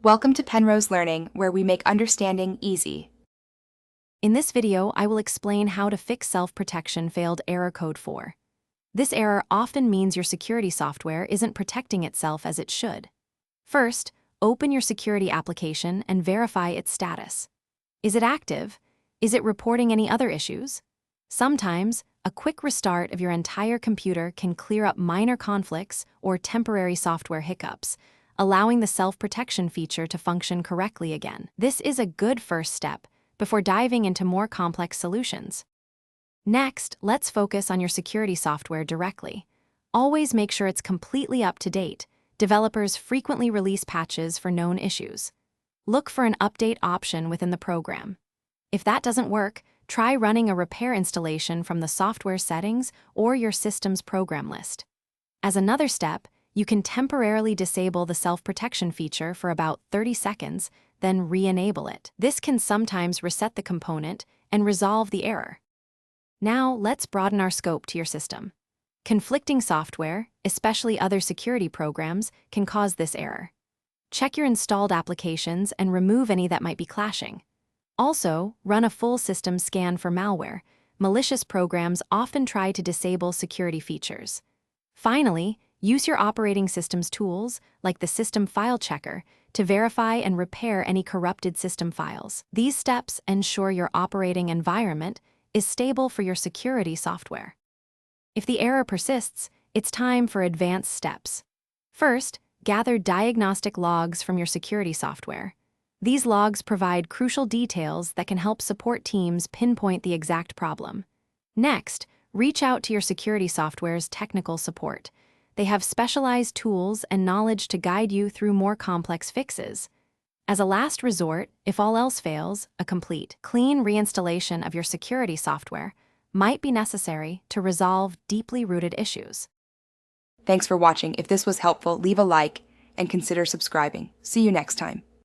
Welcome to Penrose Learning, where we make understanding easy. In this video, I will explain how to fix self-protection failed error code 4. This error often means your security software isn't protecting itself as it should. First, open your security application and verify its status. Is it active? Is it reporting any other issues? Sometimes, a quick restart of your entire computer can clear up minor conflicts or temporary software hiccups, allowing the self-protection feature to function correctly again. This is a good first step before diving into more complex solutions. Next, let's focus on your security software directly. Always make sure it's completely up to date. Developers frequently release patches for known issues. Look for an update option within the program. If that doesn't work, try running a repair installation from the software settings or your system's program list. As another step, you can temporarily disable the self-protection feature for about 30 seconds, then re-enable it. This can sometimes reset the component and resolve the error. Now, let's broaden our scope to your system. Conflicting software, especially other security programs, can cause this error. Check your installed applications and remove any that might be clashing. Also, run a full system scan for malware. Malicious programs often try to disable security features. Finally, use your operating system's tools, like the System File Checker, to verify and repair any corrupted system files. These steps ensure your operating environment is stable for your security software. If the error persists, it's time for advanced steps. First, gather diagnostic logs from your security software. These logs provide crucial details that can help support teams pinpoint the exact problem. Next, reach out to your security software's technical support. They have specialized tools and knowledge to guide you through more complex fixes. As a last resort, if all else fails, a complete, clean reinstallation of your security software might be necessary to resolve deeply rooted issues. Thanks for watching. If this was helpful, leave a like and consider subscribing. See you next time.